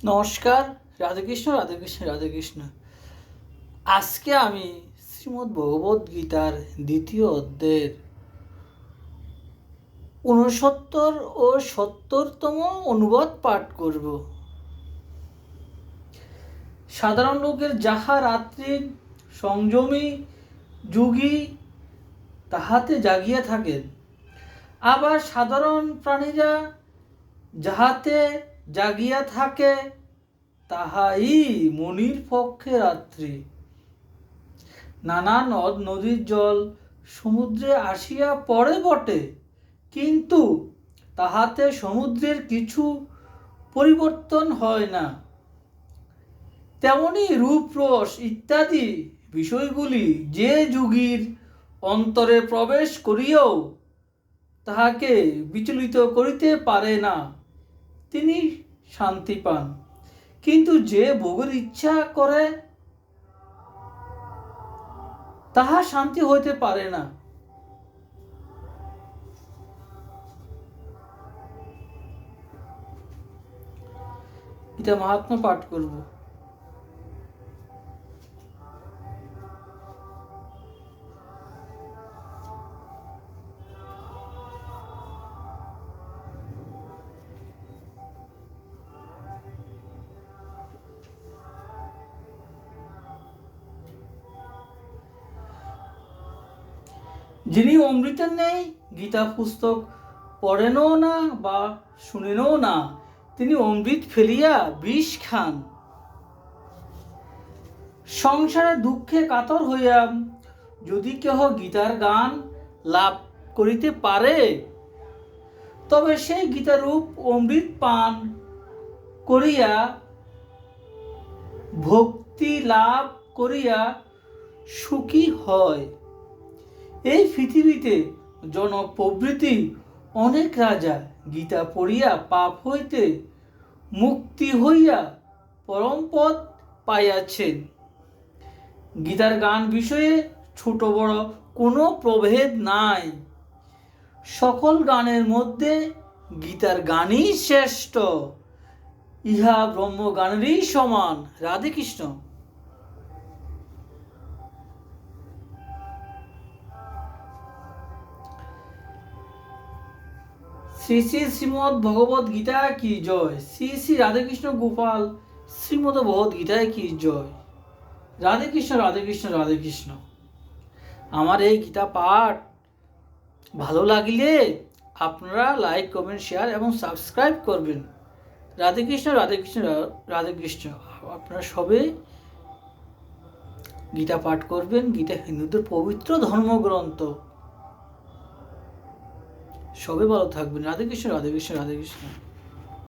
নমস্কার। রাধেকৃষ্ণ রাধেকৃষ্ণ রাধেকৃষ্ণ। আজকে আমি শ্রীমদ্ ভগবদ গীতার দ্বিতীয় অধ্যায়ের 69 ও 70তম অনুবাদ পাঠ করব। সাধারণ লোকের যাহা রাত্রির সংযমী যোগী তাহাতে জাগিয়া থাকেন, আবার সাধারণ প্রাণীরা যাহাতে জাগিয়া থাকে তাহাই মনির পক্ষে রাত্রি। নানা নদ নদীর জল সমুদ্রে আসিয়া পড়ে বটে, কিন্তু তাহাতে সমুদ্রের কিছু পরিবর্তন হয় না। তেমনি রূপ রস ইত্যাদি বিষয়গুলি যে যোগীর অন্তরে প্রবেশ করিয়াও তাহাকে বিচলিত করিতে পারে না, তিনি শান্তি পান। কিন্তু যে ভোগের ইচ্ছা করে তাহা শান্তি হইতে পারে না। এটা মাহাত্ম্য পাঠ করব। যিনি অমৃতের নেই গীতা পুস্তক পড়েনও না বা শুনেনও না, তিনি অমৃত ফেলিয়া বিষ খান। সংসারে দুঃখে কাতর হইয়া যদি কেহ গীতার গান লাভ করিতে পারে, তবে সেই গীতারূপ অমৃত পান করিয়া ভক্তি লাভ করিয়া সুখী হয়। এই পৃথিবীতে জনক প্রভৃতি অনেক রাজা গীতা পড়িয়া পাপ হইতে মুক্তি হইয়া পরমপদ পাইয়াছেন। গীতার গান বিষয়ে ছোট বড় কোনো প্রভেদ নাই। সকল গানের মধ্যে গীতার গানই শ্রেষ্ঠ, ইহা ব্রহ্মগানেরই সমান। রাধে কৃষ্ণ। শ্রী শ্রী শ্রীমদ্ ভগবদ গীতা কি জয়। শ্রী শ্রী রাধেকৃষ্ণ গোপাল শ্রীমদ্ ভগবদ গীতায় কি জয়। রাধে কৃষ্ণ রাধে কৃষ্ণ রাধে কৃষ্ণ। আমার এই গীতা পাঠ ভালো লাগলে আপনারা লাইক কমেন্ট শেয়ার এবং সাবস্ক্রাইব করবেন। রাধে কৃষ্ণ রাধে কৃষ্ণ রাধে কৃষ্ণ। আপনারা সবে গীতা পাঠ করবেন। গীতা হিন্দুদের পবিত্র ধর্মগ্রন্থ। সবে ভালো থাকবেন। রাধে কৃষ্ণ রাধে কৃষ্ণ রাধে কৃষ্ণ।